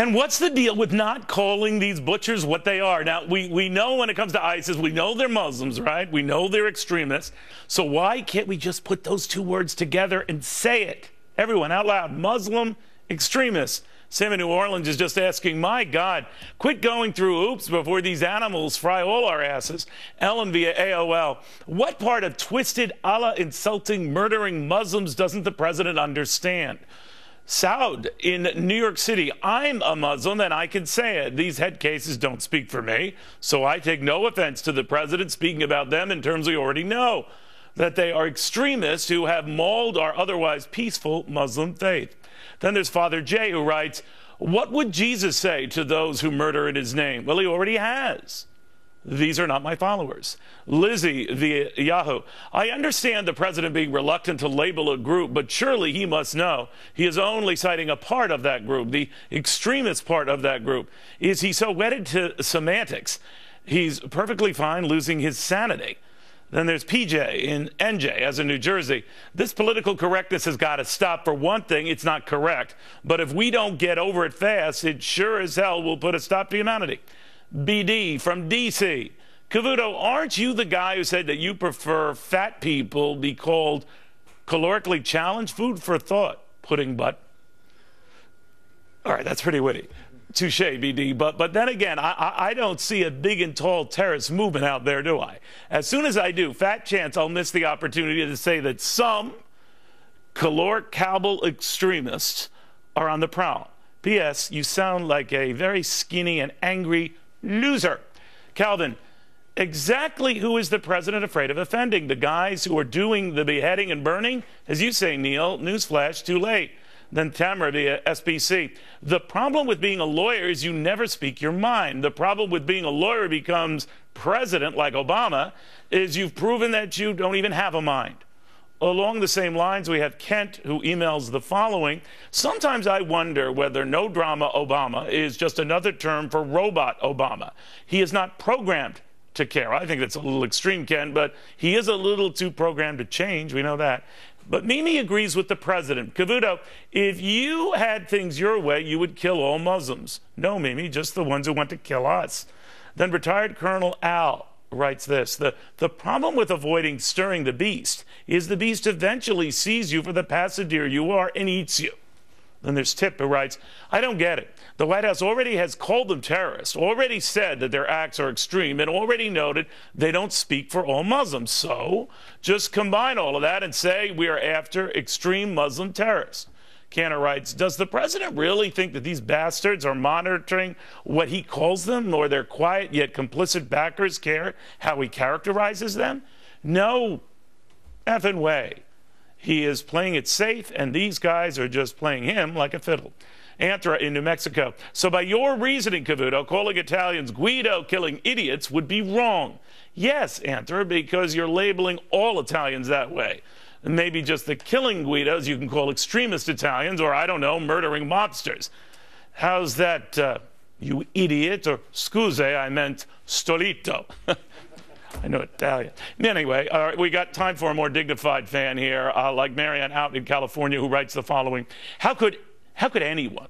And what's the deal with not calling these butchers what they are? Now, we know when it comes to ISIS, we know they're Muslims, right? We know they're extremists. So why can't we just put those two words together and say it? Everyone out loud, Muslim extremists. Sam in New Orleans is just asking, my God, quit going through oops before these animals fry all our asses. Ellen via AOL, what part of twisted, Allah insulting, murdering Muslims doesn't the president understand? Saud in New York City, I'm a Muslim and I can say it. These head cases don't speak for me, so I take no offense to the president speaking about them in terms we already know, that they are extremists who have mauled our otherwise peaceful Muslim faith. Then there's Father Jay who writes, what would Jesus say to those who murder in his name? Well, he already has. These are not my followers. Lizzie via Yahoo. I understand the president being reluctant to label a group, but surely he must know he is only citing a part of that group, the extremist part of that group. Is he so wedded to semantics? He's perfectly fine losing his sanity. Then there's PJ in NJ, as in New Jersey. This political correctness has got to stop. For one thing, it's not correct. But if we don't get over it fast, it sure as hell will put a stop to humanity. BD from DC. Cavuto, aren't you the guy who said that you prefer fat people be called calorically challenged? Food for thought. Pudding butt. All right, that's pretty witty. Touche, BD. But then again, I don't see a big and tall terrorist movement out there, do I? As soon as I do, fat chance I'll miss the opportunity to say that some caloric cowbell extremists are on the prowl. P.S. You sound like a very skinny and angry loser. Calvin, exactly who is the president afraid of offending? The guys who are doing the beheading and burning? As you say, Neal, newsflash, too late. Then Tamara via SBC. The problem with being a lawyer is you never speak your mind. The problem with being a lawyer becomes president like Obama is you've proven that you don't even have a mind. Along the same lines, we have Kent who emails the following. Sometimes I wonder whether no drama Obama is just another term for robot Obama. He is not programmed to care. I think that's a little extreme, Ken, but he is a little too programmed to change. We know that. But Mimi agrees with the president. Cavuto, if you had things your way, you would kill all Muslims. No, Mimi, just the ones who want to kill us. Then retired Colonel Al writes this. The problem with avoiding stirring the beast is the beast eventually sees you for the passenger you are and eats you. Then there's Tip who writes, I don't get it. The White House already has called them terrorists, already said that their acts are extreme, and already noted they don't speak for all Muslims. So just combine all of that and say we are after extreme Muslim terrorists. Cantor writes, does the president really think that these bastards are monitoring what he calls them, or their quiet yet complicit backers care how he characterizes them? No effing way. He is playing it safe, and these guys are just playing him like a fiddle. Anthra in New Mexico. So by your reasoning, Cavuto, calling Italians Guido killing idiots would be wrong. Yes, Anthra, because you're labeling all Italians that way. And maybe just the killing Guidos you can call extremist Italians, or I don't know, murdering mobsters. How's that, you idiot? Or scuse, I meant stolito. I know Italian. Anyway, we got time for a more dignified fan here, like Marianne out in California, who writes the following. How could anyone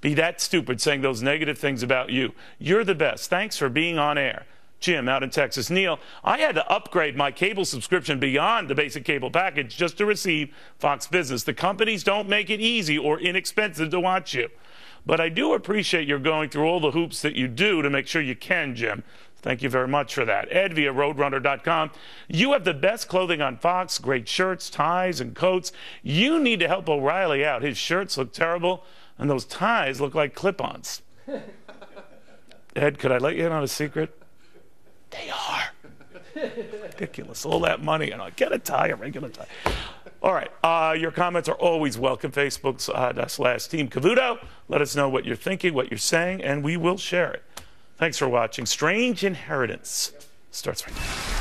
be that stupid saying those negative things about you? You're the best. Thanks for being on air. Jim out in Texas. Neal, I had to upgrade my cable subscription beyond the basic cable package just to receive Fox Business. The companies don't make it easy or inexpensive to watch you. But I do appreciate you're going through all the hoops that you do to make sure you can, Jim. Thank you very much for that. Ed via Roadrunner.com. You have the best clothing on Fox, great shirts, ties, and coats. You need to help O'Reilly out. His shirts look terrible, and those ties look like clip-ons. Ed, could I let you in on a secret? They are. Ridiculous. All that money. And I get a tie, a regular tie. All right. Your comments are always welcome. Facebook.com/Team Cavuto. Let us know what you're thinking, what you're saying, and we will share it. Thanks for watching. Strange Inheritance starts right now.